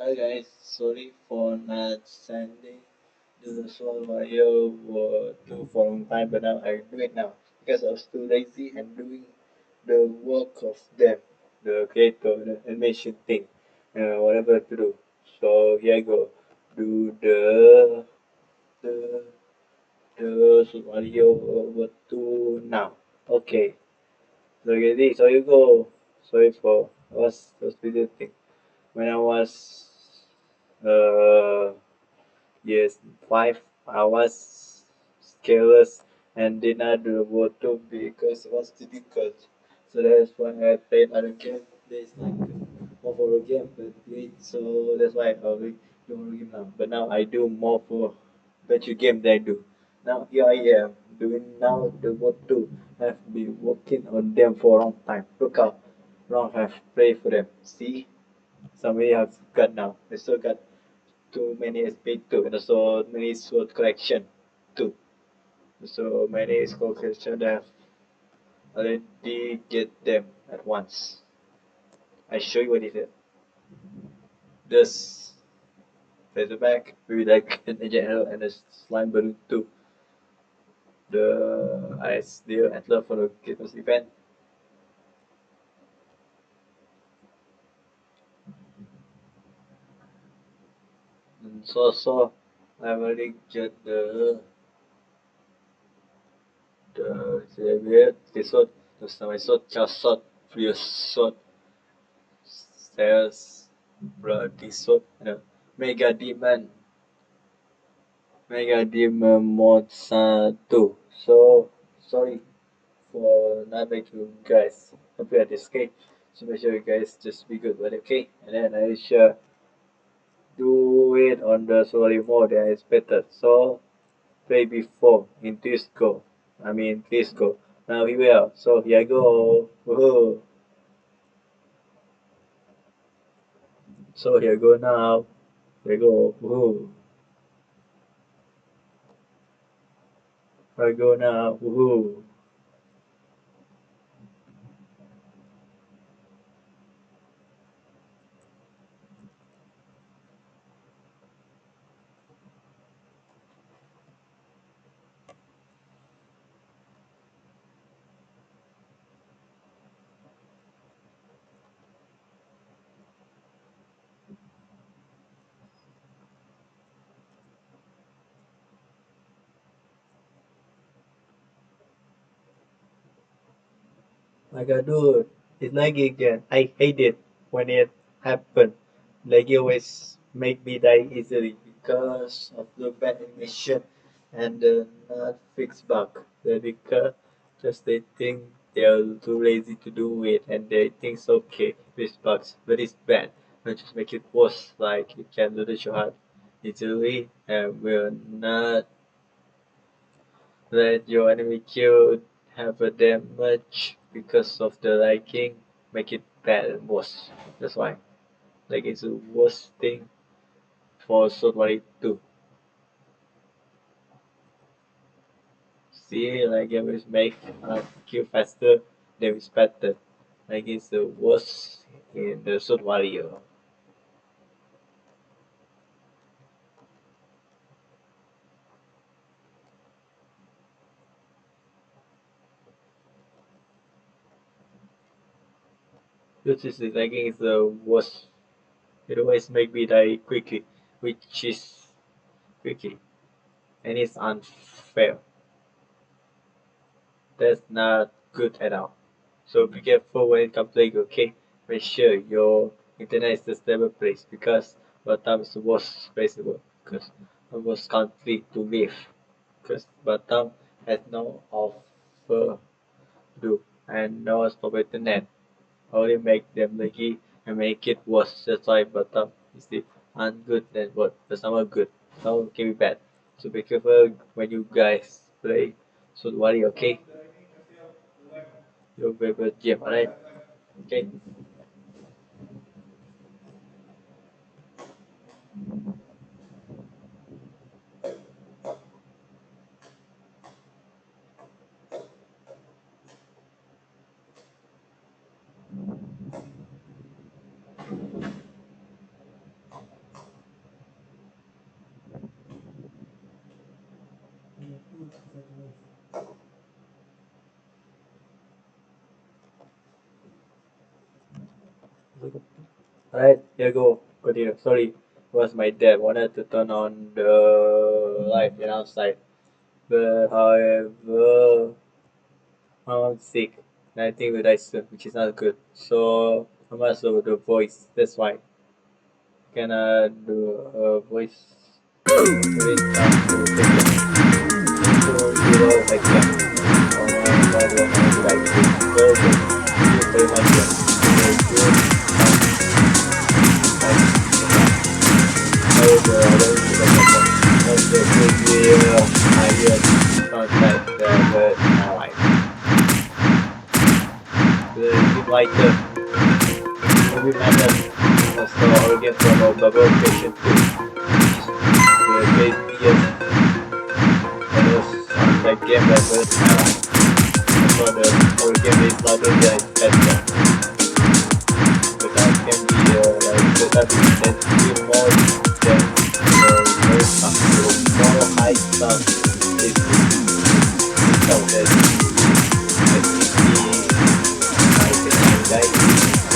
Hi guys, sorry for not sending the Soul Warrior 2 for a long time, but now I do it now because I was too lazy and doing the work of them, the creator, the animation thing, whatever to do. So here I go, do the Soul Warrior 2 now. Okay, so ready? So you go. Sorry for was video thing when I was uh yes, 5 hours careless and did not do the water because it was difficult. So that's why I played other game. There's like more horror game, but wait, so that's why I already do horror game now. But now I do more for better game than I do. Now here I am doing now the water. I've been working on them for a long time. Look how long I've played for them. See, somebody have got now. They still got too many SP2 and also many sword collection too. So many sword collection that already get them at once. I show you what it is. This Razorback with like an agent hero and a slime balloon too. The ice deal antler for the Christmas event. And so I already get the sword, my sword, just sword, furious sword, stairs, bloody sword, mega demon, mega demon mod 1. So sorry for not making you guys happy at this game. So make sure you guys just be good with it, okay? And then I shall do it on the story mode that is better. So play before in Disco. I mean Disco. Now here we are. So here I go. Woohoo. So here I go now. Here I go. Woohoo. Here I go now. Woohoo. Like I do it. It's like again. I hate it when it happen. Like it always make me die easily because of the bad animation and the not fixed bug. The because just they think they're too lazy to do it and they think it's okay with bugs, but it's bad. But just make it worse. Like you can do the shot easily and will not let your enemy kill have a damage because of the liking make it bad and worse. That's why. Like it's the worst thing for Sword Warrior 2. See like it will make kill faster, then it's better. Like it's the worst in the Sword Warrior. This is lagging is the worst. It always make me die quickly, which is quickly. And it's unfair. That's not good at all. So be careful when it comes to Lego, okay? Make sure your internet is a stable place because Batam is the worst place in the world because the worst country to live because Batam has no offer do and no stable internet. Only make them laggy and make it worse. That's why Batam is the ungood than what the summer good. Some can be bad. So be careful when you guys play. So worry, okay? Your favorite game, alright? Okay. Alright, here go. Continue. Sorry, was my dad wanted to turn on the light and outside. But however, I'm sick and I think we die soon, which is not good. So I'm also the voice. That's why can do a voice with so you know like that. But when I like to go to you very much however I don't the big idea not like that but I like the lighter movie method also organ from a bubble creation too. The great years and was like game that was I like. For the organ is larger than better. But that can be like that can be more than very comfortable. More high sun is so that the I think guys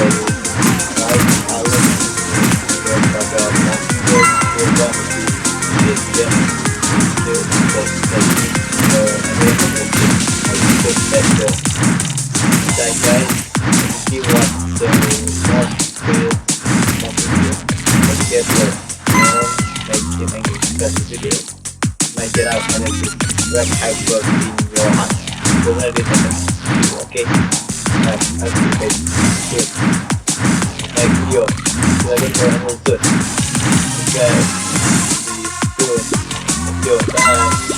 when right color when the monster will not be is just better that guy he wants to not feel nothing but get the make best video might get out and then wreck hyper in your heart so that is okay I'll see it good like video like it for almost good okay see you good bye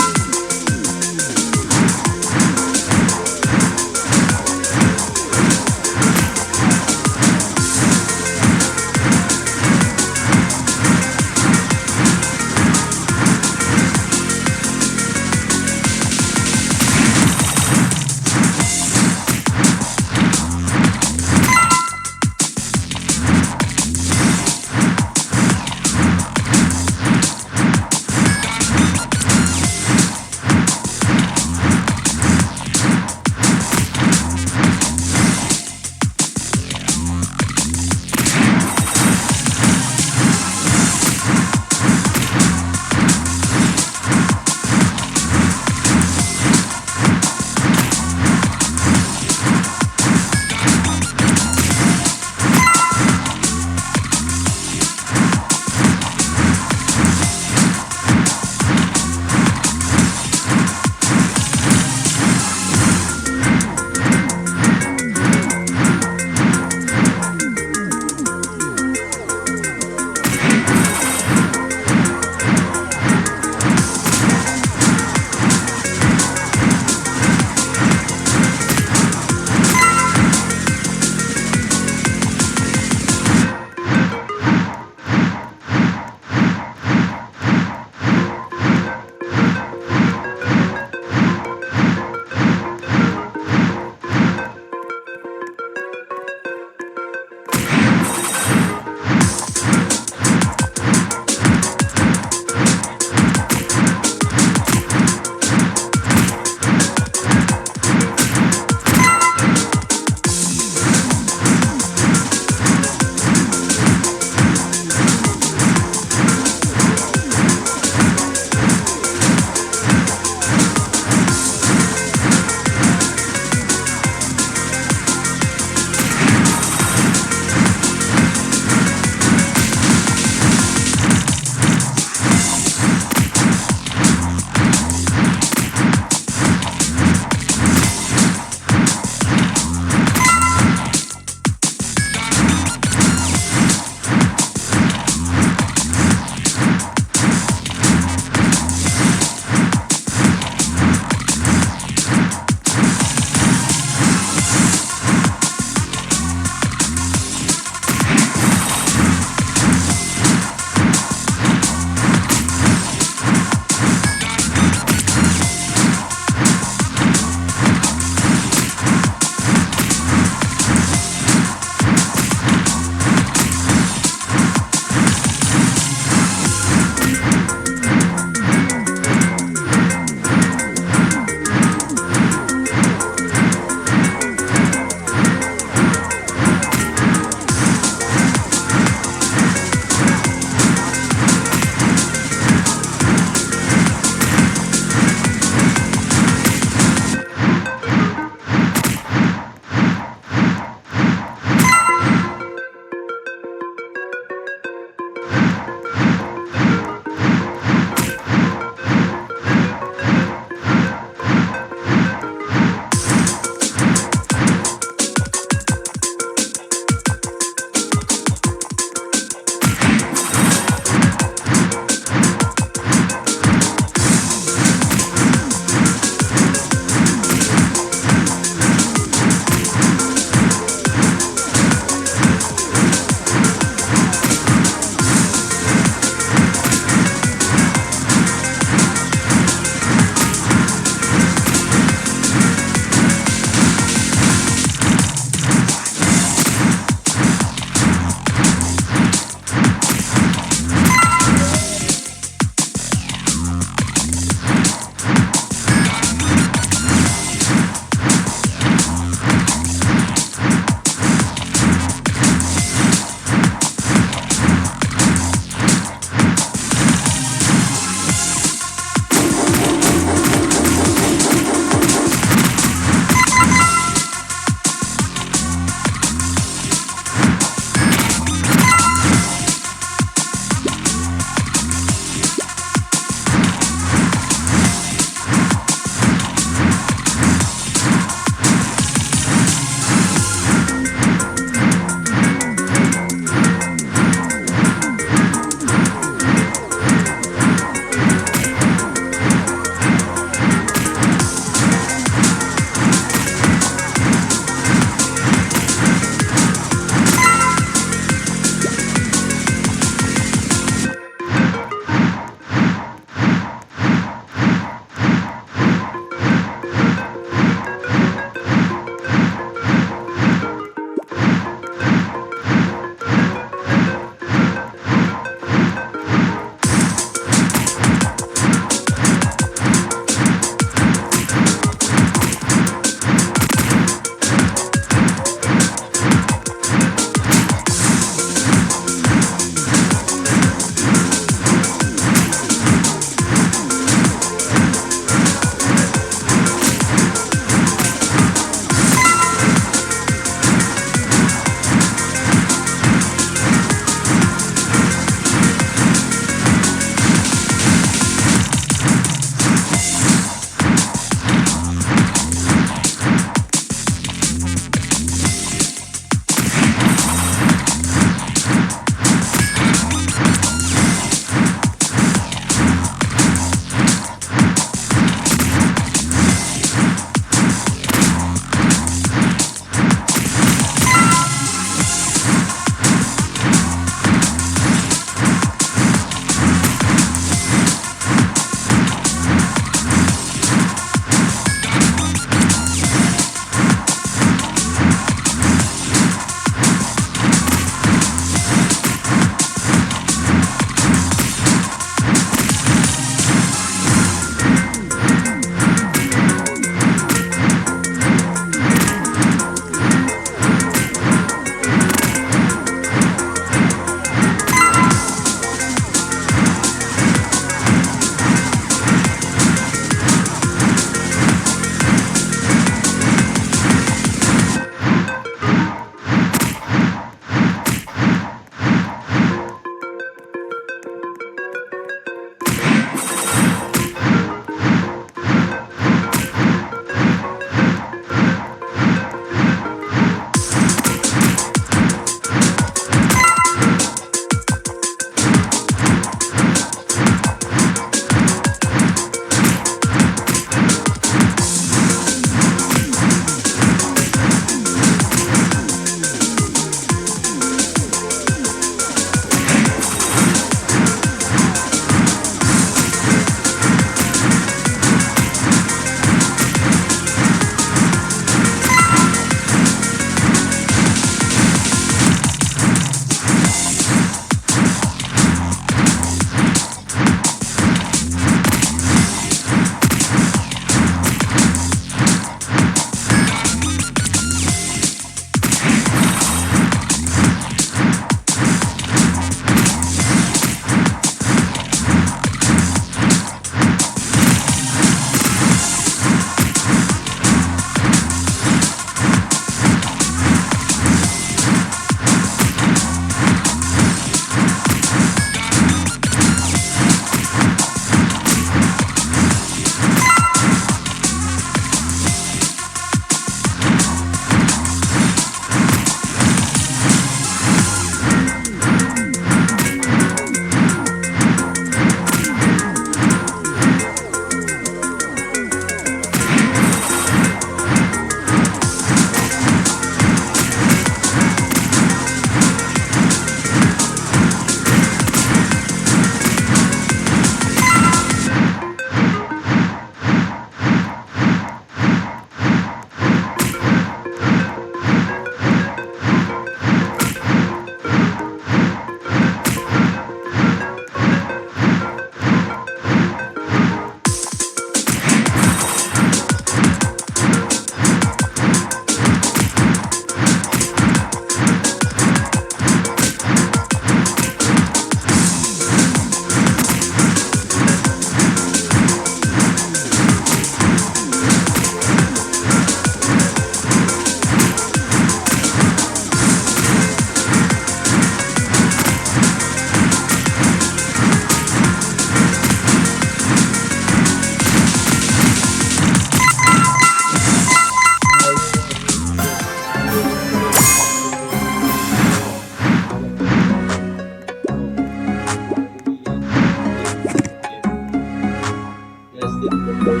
it before.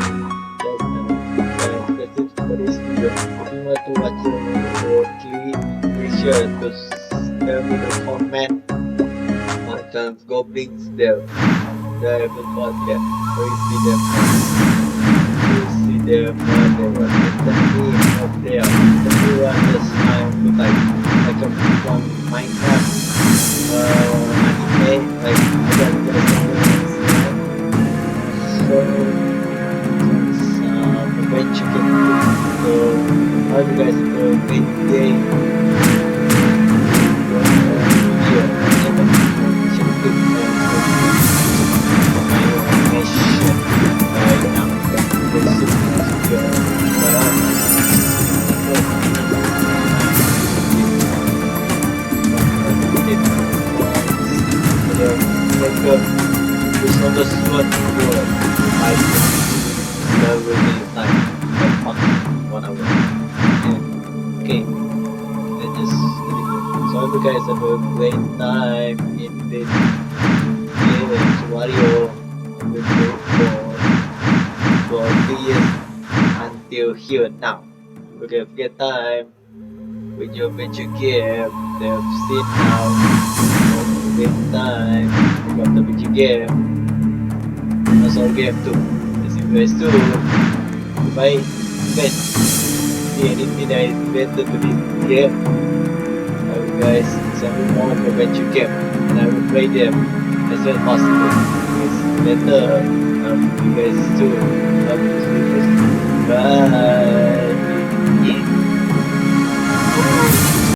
Yes, that's it for this video. If you want to watch your video, make sure to tell me the comment what kind of goblins there. The Apple Podcast. So you see them. You see them. They were exactly up there. Everyone just to like come from Minecraft. Anime. Like I got guys. So adventure game. So how you guys have a great day. It's not just what I that will be time like 1 hour. And okay, then just so I hope you guys have a great time in this game Wario with for 3 years until here now. Okay, have a great time with your adventure game. They have seen now. Great time. We got the adventure game. That's our game too. See you guys soon. Bye. Guys, see anything that is better to this game. I will guys send me more adventure game and I will play them as soon as possible. It's better. You guys soon. Love you guys. Bye.